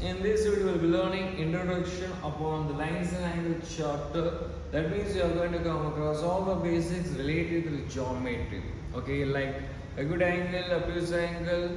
In this video, we'll be learning introduction upon the lines and angles chapter. That means you are going to come across all the basics related to the geometry. Okay, like a good angle, obtuse angle,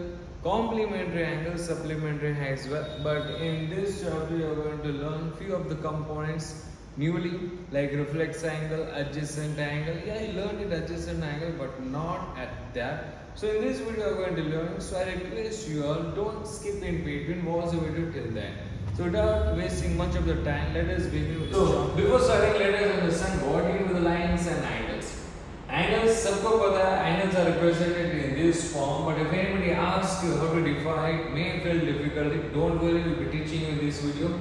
complementary angle, supplementary as well. But in this chapter, you are going to learn few of the components newly, like reflex angle, adjacent angle. Yeah, you learned it adjacent angle, but not at that. So in this video, we are going to learn. So I request you all don't skip in between. Watch the video till then. So without wasting much of the time, let us begin with. So before starting, let us understand what you do with the lines and angles. Angles, सबको पता है, angles are represented in this form. But if anybody asks you how to define it, may feel difficulty. Don't worry, we'll be teaching you in this video.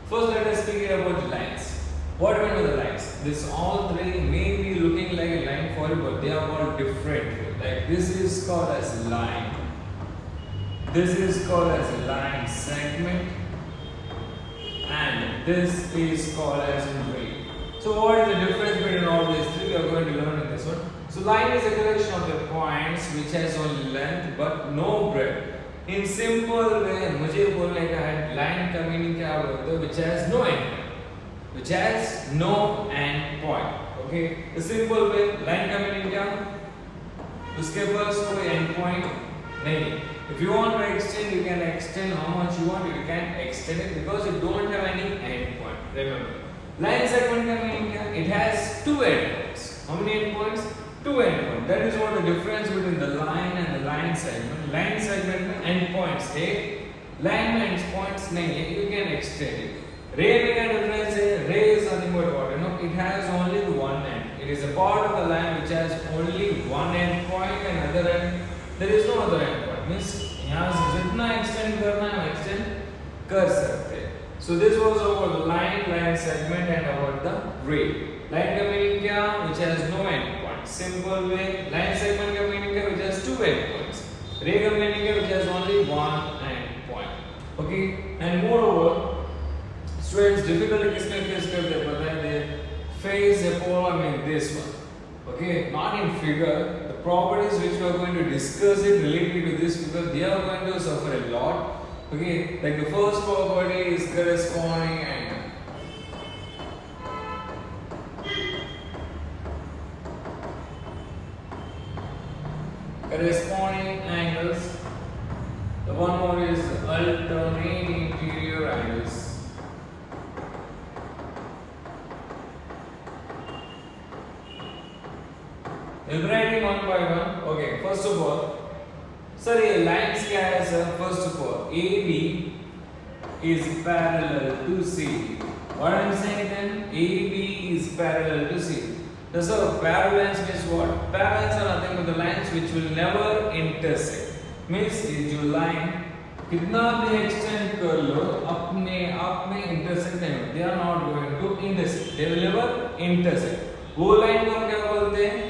First, let us speak about the lines. What do we mean by the lines? This all three may be looking like a line for you, but they are all different. Like this is called as line. This is called as a line segment, and this is called as a ray. So what is the difference between all these three? We are going to learn in this one. So line is a collection of the points which has only length but no breadth. In simple way, मुझे बोलने का है line का meaning क्या बोलते हैं? Which has no end. Which has no end point. Okay. The simple way, line का meaning क्या? उसके पास कोई end point नहीं. If you want to extend, you can extend how much you want. You can extend it because you don't have any end point. Remember, line segment का meaning क्या? It has two end points. How many end points? Two end points. That is what the difference between the line and the line segment. Line segment में end points है. Line में end points नहीं है. You can extend it. Ray में क्या difference है? Ray is nothing but what? It has only one end. It is a part of the line which has only one end point and other end. There is no other end point. Means यहाँ से जितना extend करना है extend कर सकते हैं. So this was about the line segment and about the ray. Line का meaning क्या? Which has no end point. Simple way. Line segment का meaning क्या? Which has two end points. Ray का meaning क्या? Which has only one end point. Okay. And moreover, students difficulty किसमें face करते हैं पता है? They face a problem in this one. Okay, not in figure. The properties which we are going to discuss it related to this figure, they are going to suffer a lot. Okay, like the first property is corresponding angle. Corresponding angles. The one more is alternate interior angles. We'll be writing one by one. Okay, first of all, sir, ये lines क्या है sir? First of all, AB is parallel to CD. What I'm saying then? AB is parallel to CD. The sir, parallels means what? Parallels are nothing but the lines which will never intersect. Means ये जो line कितना भी extend कर लो, अपने आप में intersect नहीं होते. They are not going to intersect. They will never intersect. वो line को हम क्या बोलते हैं?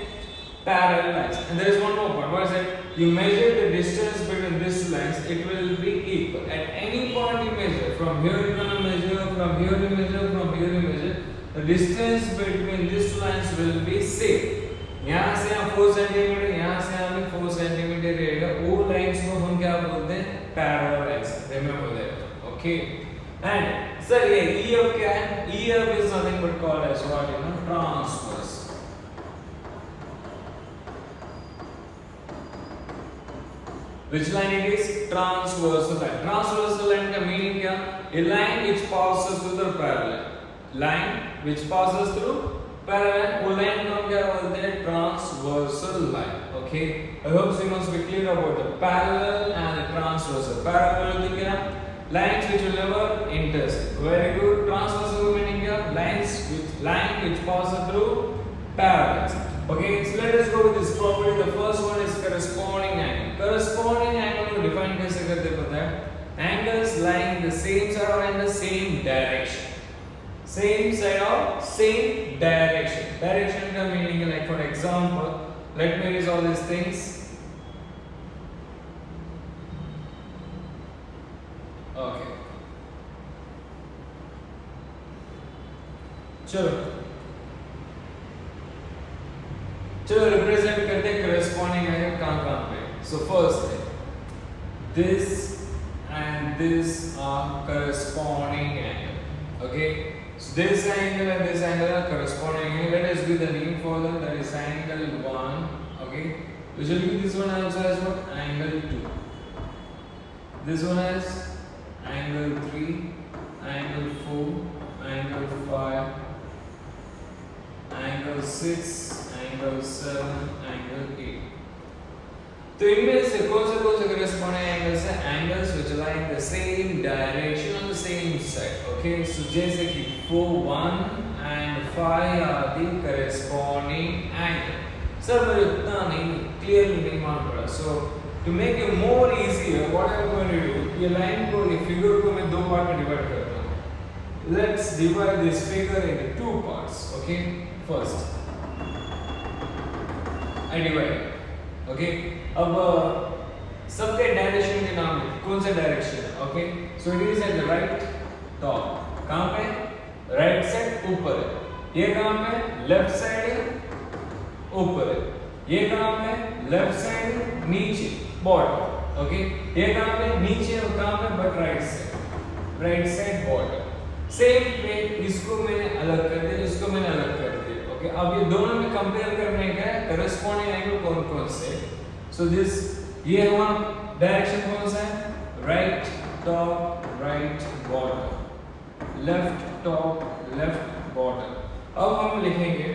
Parallel lines. And there is one more point. What is it? You measure the distance between these two lines, it will be equal. At any point you measure, from here you can measure, from here you measure, from here you measure, the distance between these two lines will be same. यहाँ से यहाँ 4 centimetre, यहाँ से यहाँ भी 4 centimetre रहेगा. वो lines को हम क्या बोलते हैं? Parallel lines. Remember that. Okay. And sir, ये EF क्या है? EF is nothing but called as what? Transverse. Which line it is? Transversal line. Transversal line का meaning क्या? A line which passes through the parallel. Line which passes through parallel. वो line को हम क्या बोलते हैं? Transversal line. Okay. I hope you must be clear about the parallel and the transversal. Parallel होती क्या? Lines which will never intersect. Very good. Transversal meaning क्या? Line which passes through parallels. Okay, so let us go with this property. The first one is corresponding angle. Corresponding angle को define कैसे करते पता है? Angles lying in the same side or in the same direction. Same side or same direction. Direction का meaning like for example, let me erase all these things. Okay. चलो represent करते हैं corresponding angle कहाँ पे. So first thing, this and this are corresponding angle. Okay, so this angle and this angle are corresponding angle. Let us give the name for them. That is angle 1. Okay, which will be this one also as what? Angle 2. This one has angle 3, angle 4, angle 5, angle 6, angle 7, angle 8. तो इनमें से कौन से corresponding angles हैं? Angles which lie in the same direction on the same side. Okay, so जैसे कि 4, 1 and 5 are the corresponding angle. Sir मुझे उतना नहीं clearly नहीं मालूम पड़ा. So to make it more easier, what I am going to do? ये line को, ये figure को मैं दो part में divide करता हूँ. Let's divide this figure into two parts. Okay, first I divide. Okay, अब सबके डायरेक्शन के नाम है. कौन सा direction? Okay, so it is at the right top. कहाँ पे? राइट साइड ऊपर है. ये कहाँ पे? लेफ्ट साइड है, ऊपर है. ये कहाँ पे? लेफ्ट साइड नीचे, बॉटम. ओके, ये कहाँ पे? नीचे. और कहाँ पे? But right side, right side bottom. Same पे इसको मैंने अलग कर दिया, इसको मैंने अलग कर दिया. ओके, अब ये दोनों में कंपेयर करने का है करस्पॉन्डिंग एंगल कौन कौन से. सो दिस ये हमारा डायरेक्शन कौन सा है? Right top, right bottom, left top, left bottom. अब हम लिखेंगे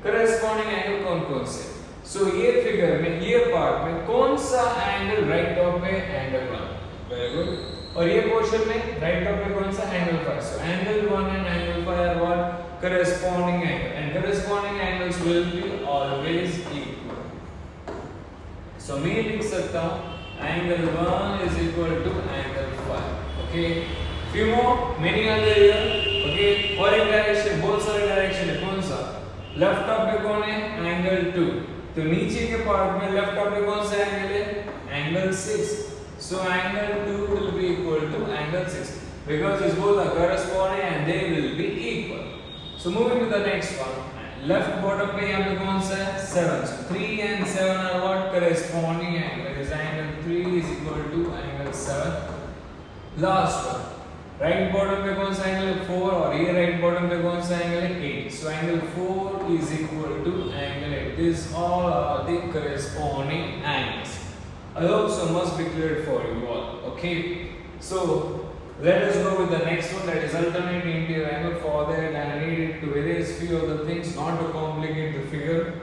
करस्पॉन्डिंग एंगल कौन कौन से. सो ये फिगर में, ये पार्ट में कौन सा एंगल राइट टॉप पे? एंगल 1. Very good. और ये पोर्शन में राइट टॉप पे कौन सा? Angle 5. So angle 1 and angle 5 are what? Corresponding angle, and corresponding angles will be always equal. So मैं लिख सकता हूँ angle 1 is equal to angle 5. Okay, few more, many other here. Okay, और एक direction, बहुत सारे डायरेक्शन है. कौन सा? लेफ्ट टॉप पे कौन है? एंगल 2. तो नीचे के पार्ट में लेफ्ट टॉप पे कौन सा एंगल है? Angle 6. So angle 2 will be equal to angle 6 because these both are corresponding and they will be equal. So moving to the next one, left bottom पे यहाँ पे कौन सा है? 7. So 3 and 7 are what? Corresponding angle. That is angle 3 is equal to angle 7. Last one, right bottom पे कौन सा angle है? 4. और ये right bottom पे कौन सा angle है? 8. So angle 4 is equal to angle 8. These all are the corresponding angles. I hope so must be clear for you all. Okay, so let us go with the next one, that is alternate interior angle. For that I needed to erase few of the things not to complicate the figure.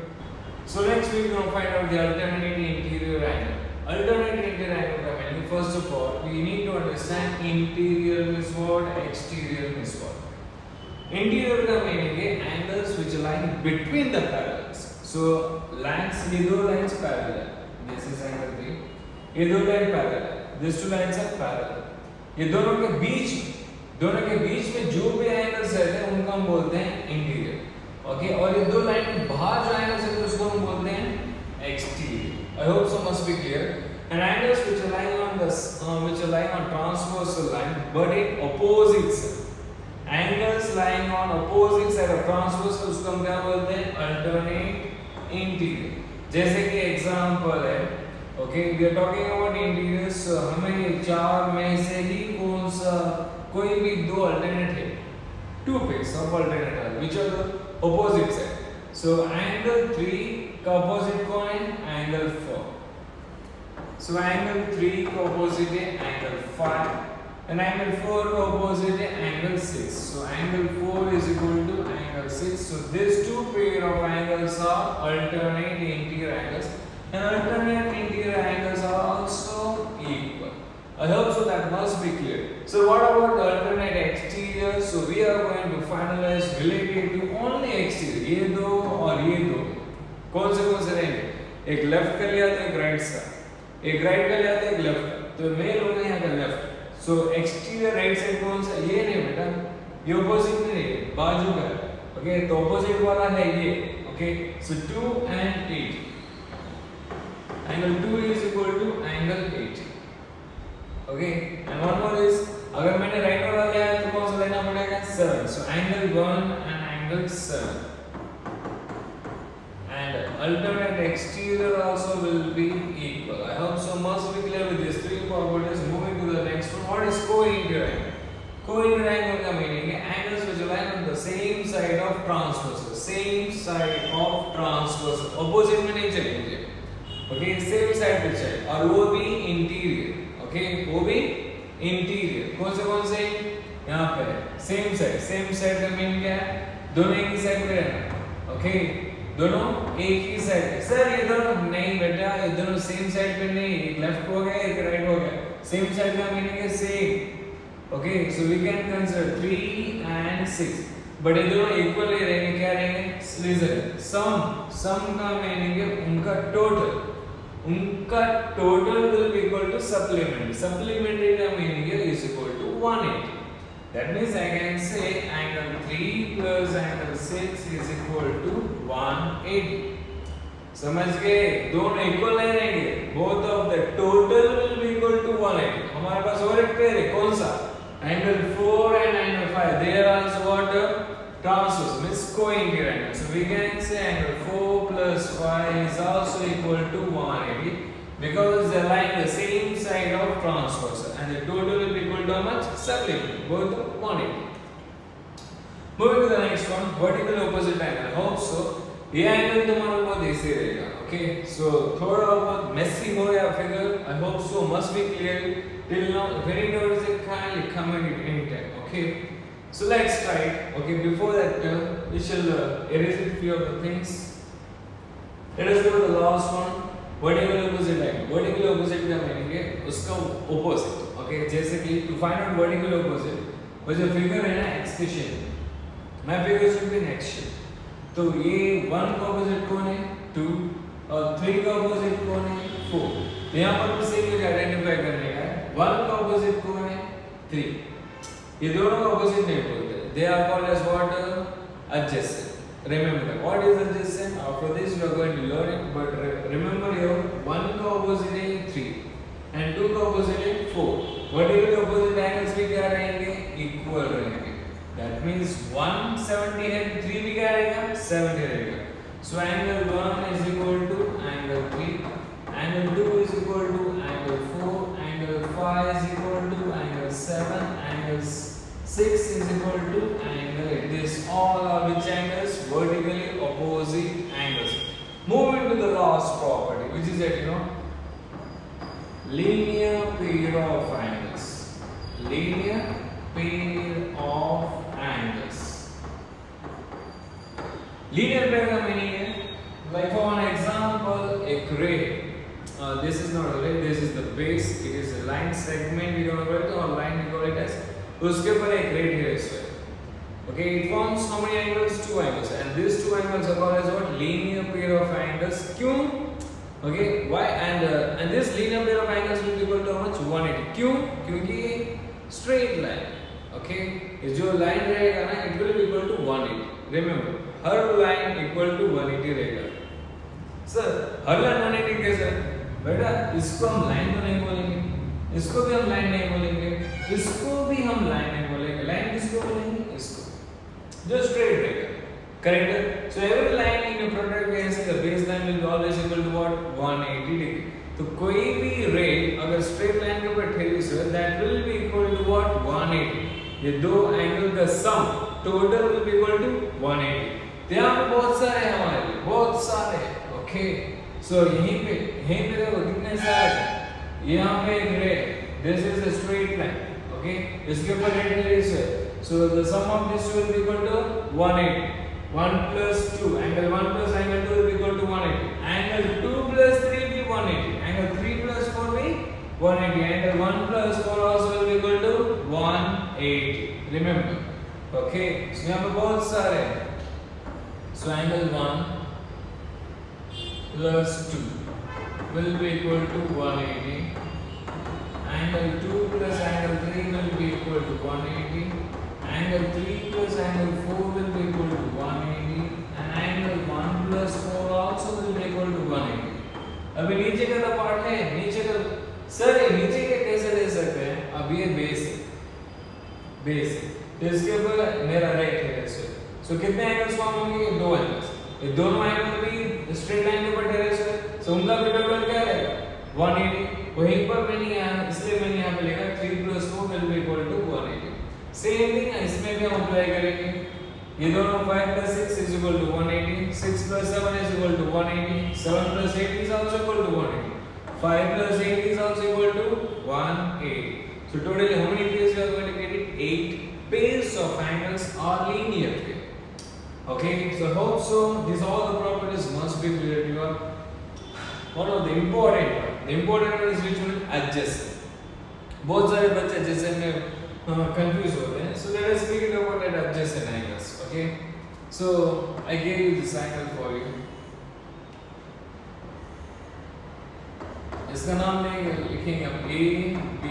So next we are going to find out the alternate interior angle. Alternate interior angle का meaning, first of all we need to understand interior means what, exterior means what. Interior का meaning है angles which lie between the parallels. So lines, ये दो lines parallel. This is angle 3. ये दो line parallel. These two lines are parallel. ये दोनों के बीच में जो भी एंगल्स रहते हैं उनको हम बोलते हैं इंटीरियर. ओके, और ये दो लाइन के बाहर जो एंगल्स रहते हैं उसको हम बोलते हैं exterior. I hope so must be clear. And angles which are lying on transversal line but in opposite side. Angles lying on opposite side of transversal उसको हम क्या बोलते हैं? Alternate interior. जैसे कि एग्जांपल है, okay, we are talking about interiors. हमें ये चार में से ही कौन सा, कोई भी दो अल्टरनेट है, two pairs of alternate are which are the opposite side. So angle 3 का ऑपोजिट कौन है? एंगल 4. सो एंगल 3 का ऑपोजिट है एंगल 5 and angle 4 का opposite है angle 6. So angle 4 is equal to angle 6. So these two pair of angles are alternate interior angles, and alternate interior angles are also equal. I hope so that must be clear. So what about alternate exterior? So we are going to finalize related to only exterior. ये दो और ये दो कौन से रहेंगे? एक left का लिया था, एक राइट का, एक राइट का लिया था, एक लेफ्ट का. तो मैं लूंगा यहाँ का लेफ्ट. सो एक्सटीरियर राइट साइड कौन सा? ये नहीं बेटा, ये ऑपोजिट नहीं है, बाजू का है. ओके, तो ऑपोजिट वाला है ये. Okay, so 2 and 8. Angle 2 is equal to angle 8. Okay, and one more is, अगर मैंने राइट वाला लिया है तो कौन सा लेना पड़ेगा? 7. सो angle 1 and angle 7. And alternate exterior also will be equal. I hope so must be clear with these three properties. Moving to the next one. What is co-interior angle? Co-interior angle का meaning है angles which lie on the same side of transversal. Same side of transversal. Opposite में नहीं चलेंगे. Okay, same side पे चले. और वो भी interior. Okay, वो भी interior. कौन से यहाँ पे same side का meaning क्या है? दोनों एक ही साइड पे रहना. Okay, दोनों एक ही साइड. सर ये दोनों नहीं बेटा, ये दोनों सेम साइड पे नहीं. एक लेफ्ट हो गया, एक राइट हो गया. सेम साइड का मीनिंग है same. Okay, so we can consider 3 and 6. But ये दोनों इक्वल ही रहेंगे. क्या रहेंगे? Reason. Sum का मीनिंग है उनका टोटल. उनका total will be equal to supplementary. Supplementary का मीनिंग है is equal to 180. That means I can say angle 3 plus angle 6 is equal to 180. समझ गए? दोनों इक्वल नहीं रहेंगे. Both of the total will be equal to 180. हमारे पास और एक पेयर है. कौन सा? Angle 4 and angle 5. They are also what? Transverse. Means co-interior angle. So we can say angle 4 plus 5 is also equal to 180. Because they are lying the same side of transversal and the total will be equal to how much? Supplementary. Both 180. Moving to the next one, vertical opposite angle. I hope so. ये angle तुम्हारा बहुत easy रहेगा. Okay, so थोड़ा बहुत messy हो या figure. I hope so. Must be clear till now. If any doubt is kindly comment it anytime. Okay. So let's try it. Okay. Before that, we shall erase a few of the things. Let us go to the last one. Vertical opposite angle. Vertical opposite का meaning है उसका opposite. Okay, जैसे कि to find out vertical opposite, वो जो figure है ना x के shape, my figure should be in x shape. तो ये 1 का opposite कौन है? 2 और 3 का opposite कौन है? 4. तो यहाँ पर बस एक चीज आइडेंटिफाई करने का है. 1 का opposite कौन है? 3. ये दोनों का opposite नहीं बोलते. They are called as what? Adjacent. Remember what is adjacent? After this we are going to learn it, but remember here 1 का opposite है 3 and 2 का opposite है 4. Vertical opposite angles भी क्या रहेंगे? Equal रहेंगे. That means 170 है 3 भी क्या रहेगा? 70 रहेगा. So angle 1 is equal to angle 3, angle 2 is equal to angle 4, angle 5 is equal to angle 7, angle 6 is equal to angle 8. These all are which angles? Vertically opposite angles. Moving to the last property, which is that linear pair of angles. Linear pair of angles. Linear pair का meaning है, like for an example, a ray. This is not a ray. This is the base. It is a line segment. We don't call it or line. We call it as. उसके ऊपर एक ray है इसमें. Okay, it forms how many angles? 2 angles, and these 2 angles are called as what? Linear pair of angles. क्यों? Okay, why? And this linear pair of angles will be equal to how much? 180. क्यों? क्योंकि straight line. Okay, ये जो line रहेगा ना, it will be equal to 180. Remember, her line equal to 180 रहेगा. Sir, हर line 180 कैसे? बेटा, इसको हम line तो नहीं बोलेंगे, इसको भी हम line नहीं बोलेंगे, इसको भी हम line नहीं बोलेंगे. Line किसको बोलेंगे? इसको. जो straight रहेगा. Correct? So every line in a product case, the baseline will be always equal to what? 180 degree. तो कोई भी ray अगर straight line के ऊपर ठहरी सो, that will be equal to what? 180. ये दो एंगल का sum total will be equal to 180. तो यहाँ पे बहुत सारे हैं हमारे लिए, बहुत सारे. Okay. So यहीं पे देखो कितने सारे हैं. यहाँ पे एक ray. This is a straight line. Okay. इसके ऊपर ray ठहरी सो. So the sum of this will be equal to 180. 1 plus 2. Angle 1 plus angle 2 will be equal to 180. Angle 2 plus 3 will be 180. Angle 3 plus 4 will be 180. Angle 1 plus 4 also will be equal to 180. Remember. Okay. So यहाँ पे बहुत सारे हैं. So angle 1 plus 2 will be equal to 180. Angle 2 plus angle 3 will be equal to 180. Angle 3 plus angle 4 will be equal to 180. And angle 1 plus 4 also will be equal to 180. अभी नीचे का तो part है, नीचे का सर ये नीचे के कैसे दे सकते हैं? अब ये बेस है, तो इसके ऊपर मेरा राइट है ऐसे. सो कितने एंगल्स फॉर्म होंगे? 2 एंगल्स. ये दोनों एंगल भी स्ट्रेट लाइन के ऊपर ठहरे हुए हैं. सो उनका टोटल क्या रहेगा? 180. वहीं पर मैंने यहाँ इसलिए मैंने यहाँ पे लिखा 3 plus plus 4 will be equal to 180. Same thing इसमें भी हम अप्लाई करेंगे, ये दोनों 5 plus 6 is equal to 180, 6 plus 7 is equal to 180, 7 plus 8 is also equal to 180, 5 plus 8 is also equal to 180. So totally how many pairs we are going to get it? 8 pairs of angles are linear pair. Okay, so hope so these all the properties must be clear to you. One of the important one is which one? Adjacent. बहुत सारे बच्चे adjacent में confused होते हैं. So let us speak about that adjacent angles. Okay, so I gave you this angle for you. इसका नाम लिखेंगे हम A, B,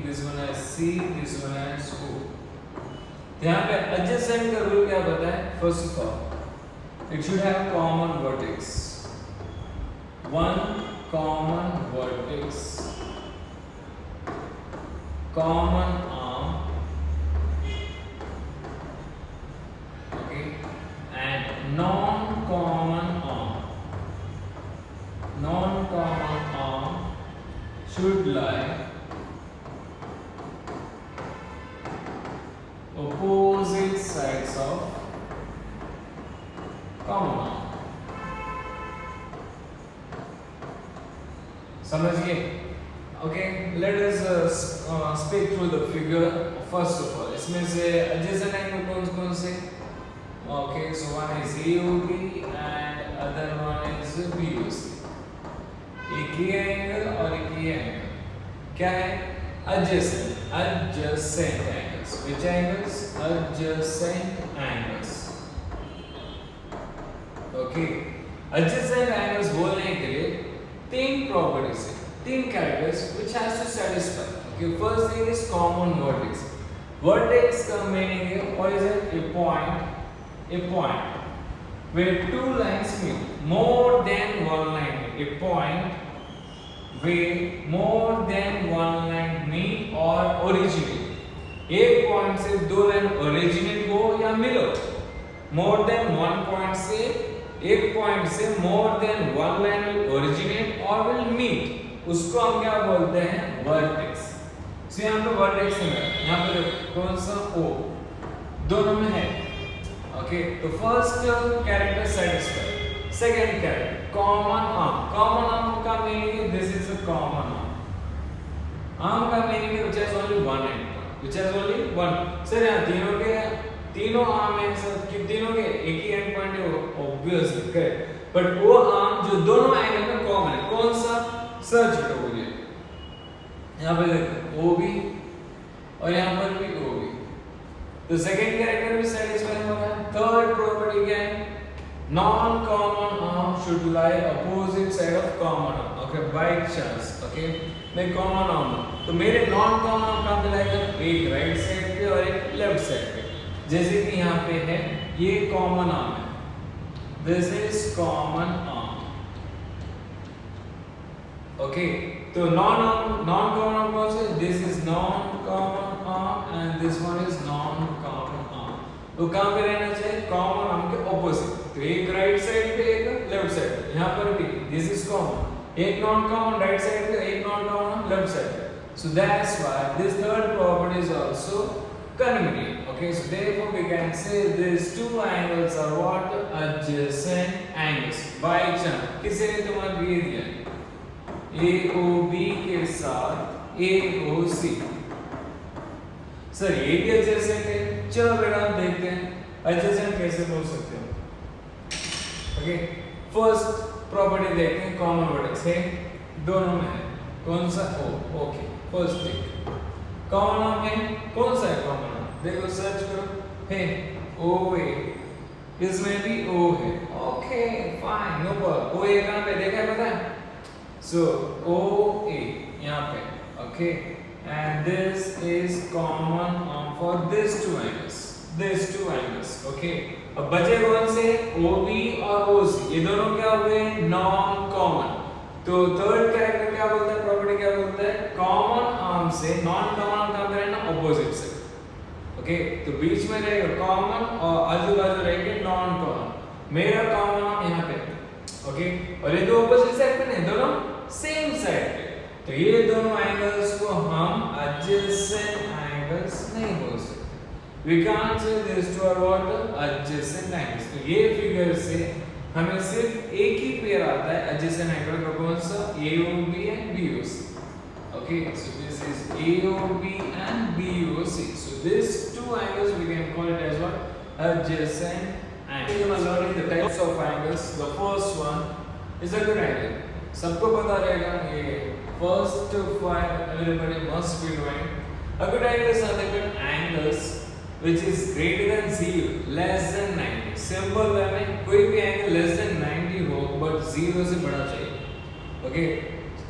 this one as C, this one as O. यहाँ पे adjacent का रूल क्या बताए? First of all, it should have common vertex. One common vertex, common arm, okay, and non-common arm. Non-common arm should lie opposite sides of common arm. समझिए? Okay, let us speak through the figure first of all. इसमें से adjacent angle कौन से? Okay, so one is AOB and other one is BOC. एक ये angle और एक ये angle. क्या है? Adjacent angles. Which angles? Adjacent angles. Okay, adjacent angles बोलने के लिए तीन properties है, तीन characters which has to satisfy. Okay, first thing is common vertex. Vertex का meaning है what is it? A point where two lines meet. More than one line. A point where more than one line meet or originate. एक point से दो line originate हो या मिलो. More than one point से एक point से more than one line will originate or will meet, उसको हम क्या बोलते हैं? vertex. So यहाँ पे vertex है, यहाँ पे कौन सा? O, दोनों में है. Okay, तो first character satisfied. Second character common arm. Common arm का meaning है this is a common arm. Arm का meaning है which has only one end, which has only one. Sir यहाँ तीनों आर्म एक साथ कि तीनों के एक ही एंड पॉइंट है ऑब्वियसली करेक्ट, बट वो आर्म जो दोनों एंगल में कॉमन है कौन सा? सर्च करो मुझे, यहाँ पे देखो OB और यहाँ पर भी OB. तो सेकंड कैरेक्टर भी सेटिस्फाई हो गया. थर्ड प्रॉपर्टी क्या है? Non common arm should lie opposite side of common arm. Okay, by chance okay मैं कॉमन आर्म तो मेरे नॉन कॉमन आर्म कहाँ पे लाएगा? एक राइट साइड पे और एक लेफ्ट साइड पे. जैसे कि यहाँ पे है ये कॉमन आर्म है, this is common arm. Okay, तो नॉन कॉमन आर्म कौन से? This is non common arm and this one is non common arm. तो कहाँ पे रहना चाहिए? कॉमन आर्म के ऑपोजिट. तो एक राइट साइड पे एक लेफ्ट साइड पे. यहाँ पर भी दिस इज कॉमन, एक नॉन कॉमन राइट साइड पे एक नॉन कॉमन लेफ्ट साइड पे. So that's why this third property is also convenient. Okay, so therefore we can say these two angles are what? Adjacent angles. By chance किसी ने तुम्हारा दिए दिया AOB के साथ AOC. सर ये भी adjacent है. चलो बेटा देखते हैं adjacent कैसे बोल सकते हो. Okay, first property देखते हैं. common vertex है, दोनों में है. कौन सा? O. Okay, first thing common arm है. कौन सा है कॉमन आर्म? देखो सर्च करो है OA. इसमें भी O है. Okay fine, no problem. OA कहाँ पे देखा है पता है? सो OA यहाँ पे. Okay, and this is common arm for this two angles. Okay, अब बचे कौन से? OB और OC. ये दोनों क्या हुए? Non common. तो थर्ड कैरेक्टर क्या बोलता है? प्रॉपर्टी क्या बोलता है? कॉमन आर्म से नॉन कॉमन आर्म कहाँ पे रहना? ऑपोजिट से. ओके, तो बीच में रहेगा कॉमन और आजू बाजू रहेंगे नॉन कॉमन. मेरा कॉमन आर्म यहाँ पे. ओके, और ये दो ऑपोजिट साइड पे नहीं, दोनों सेम साइड पे. तो ये दोनों एंगल्स को हम adjacent angles नहीं बोल सकते. We can't say these two are what adjacent angles. तो ये फिगर से हमें सिर्फ एक ही पेयर आता है adjacent angle का, कौन सा? AOB and BOC. Okay, so this is AOB and BOC. So these two angles we can call it as what? Adjacent angles. We are learning the types of angles. The first one is a good angle. सबको पता रहेगा ये first five everybody must be knowing. A good angle is nothing but angles which is greater than 0, less than 90. Simple way में कोई भी angle less than 90 हो but 0 से बड़ा चाहिए. Okay,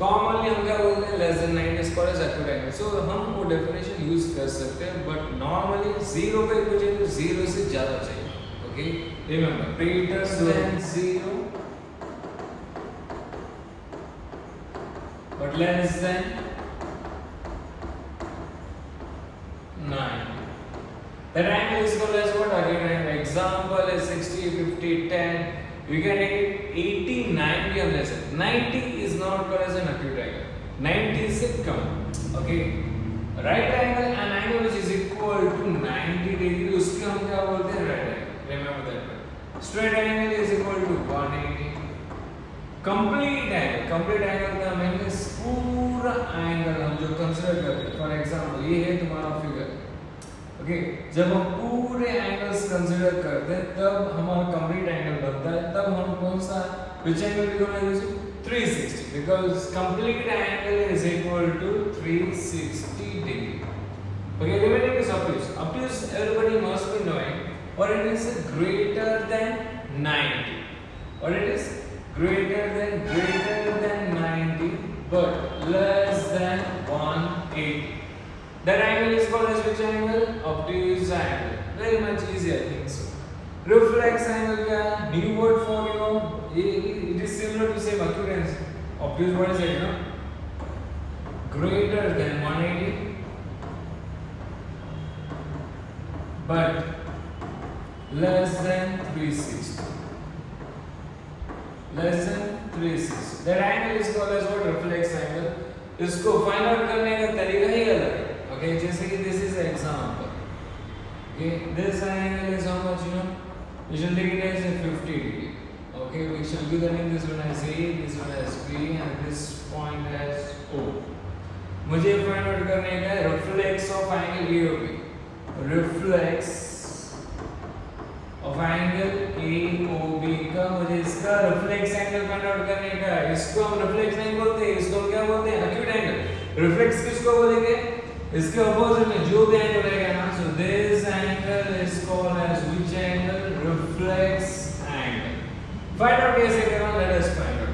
commonly हम क्या बोलते हैं? Less than 90 is called as acute angle. So हम वो definition use कर सकते हैं but normally 0 पे कुछ है तो 0 से ज़्यादा चाहिए. Okay, remember greater than 0 but less than 90. That angle is called as what? Again, an example is 60, 50, 10. We can take it 80, 90 or less. 90 is not called as an acute angle. 90 is a come. Okay. Right angle, an angle which is equal to 90 degree. उसके हम क्या बोलते हैं? Right angle. Remember that. Straight angle is equal to 180. Complete angle. Complete angle का means पूरा angle हम जो consider करते हैं. For example, ये है तुम्हारा figure. Okay, जब हम पूरे एंगल्स कंसीडर करते हैं तब हमारा कंप्लीट एंगल बनता है. तब हम कौन सा which angle we gonna use? 360 because complete angle is equal to 360 degree. Okay, remaining is obtuse. Obtuse everybody must be knowing or it is greater than 90. Or it is greater than 90 but less than 180. That angle is called as which angle? Obtuse angle. Very much easy, I think so. Reflex angle क्या? New word for you. It is similar to same occurrence. Obtuse what is it? You know? Greater than 180, but less than 360. Less than 360. That angle is called as what? Reflex angle. इसको find out करने का तरीका ही अलग है. Okay, जैसे कि this is an example. Okay, this angle is how much, you know? We shall take it as a 50 degree. Okay, we shall give the name this one as A, this one as B, and this point as O. मुझे find out करने का है reflex of angle AOB. Reflex of angle AOB का मुझे इसका reflex angle find out करने का है. इसको हम reflex नहीं बोलते, इसको हम क्या बोलते हैं? Acute angle. Reflex किसको बोलेंगे? इसके अपोजिट में जो भी एंगल रहेगा ना, so this angle is called as which angle? Reflex angle. Find out कैसे करना? Let us find out.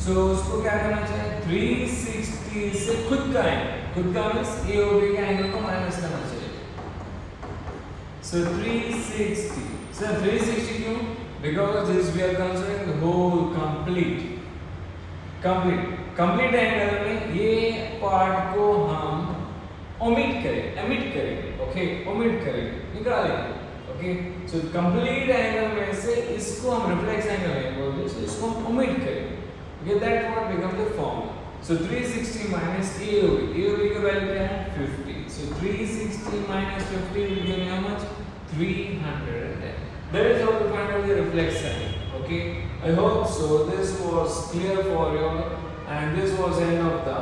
So उसको क्या करना चाहिए? 360 से खुद का means AOB का एंगल को माइनस करना चाहिए. So 360. So 360 क्यों? Because this we are considering the whole complete angle में ये पार्ट को हम omit करेंगे. Okay, omit करेंगे, निकालेंगे. Okay, so complete angle में से इसको हम reflex angle नहीं बोलते, so इसको हम omit करेंगे. Okay, that what becomes the formula. So 360 minus AOB का वैल्यू क्या है? 50. So 360 minus 50 will give me how much? 310. That is how to find out the reflex angle. Okay, I hope so. This was clear for you, and this was end of the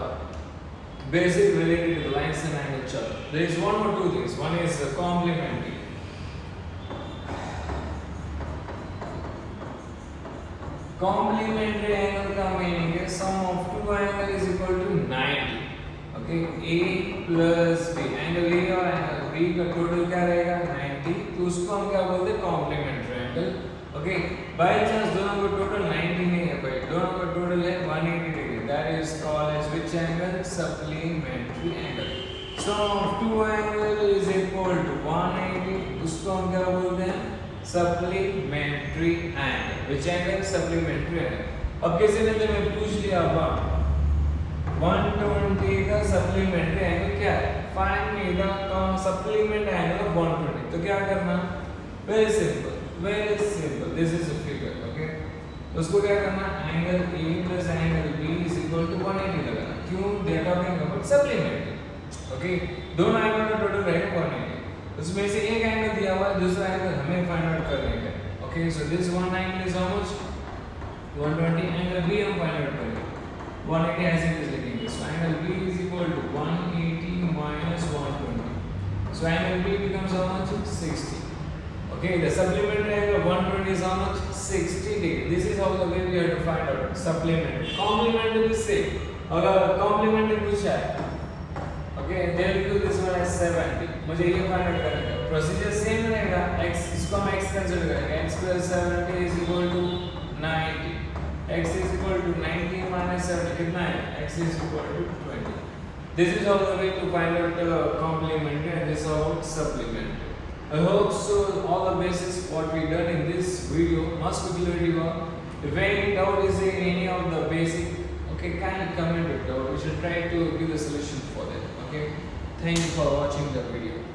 basic related to the lines and angle chart. There is one or two things. One is complementary. Complementary angle का meaning है sum of two angle is equal to 90. Okay, A plus B. Angle A और angle B का total क्या रहेगा? 90. तो उसको हम क्या बोलते हैं? Complementary angle. Okay, by chance दोनों का total 90 नहीं है भाई. दोनों का total है 180 degree. That is called as which angle? Supplementary angle. Sum of two angle is equal to 180. उसको हम क्या बोलते हैं? Supplementary angle. Which angle? Supplementary angle. अब किसी ने तुम्हें पूछ लिया बात 120 का supplementary angle क्या है? Find me the supplement angle of 120. तो क्या करना? Very simple. This is a figure. Okay. उसको क्या करना? Angle A plus angle B is equal to 180 लगाना. क्यों? They are talking about supplementary. Okay, दोनों एंगल का टोटल रहेगा 180. उसमें से एक एंगल दिया हुआ है, दूसरा एंगल हमें फाइंड आउट करने का है. Okay, so this one angle is how much? 120. Angle B हम फाइंड आउट करेंगे. 180 ऐसे इज लिखेंगे. So angle B is equal to 180 minus 120. So angle B becomes how much? 60. Okay, the supplementary angle 120 is how much? 60 degree. This is how the way we have to find out supplementary. Complementary is same. अगर complementary पूछा है, okay, they will do this one as 70. मुझे ये find out करना है. Procedure same रहेगा. X इसको हम x consider करेंगे. X plus 70 is equal to 90. X is equal to 90 minus 70 कितना है? X is equal to 20. This is how the way to find out complementary, and this is how supplementary. I hope so all the basics what we done in this video must be clear to you. If any doubt is in any of the basic, okay, kindly comment it down. We should try to give the solution for that. Okay, thank you for watching the video.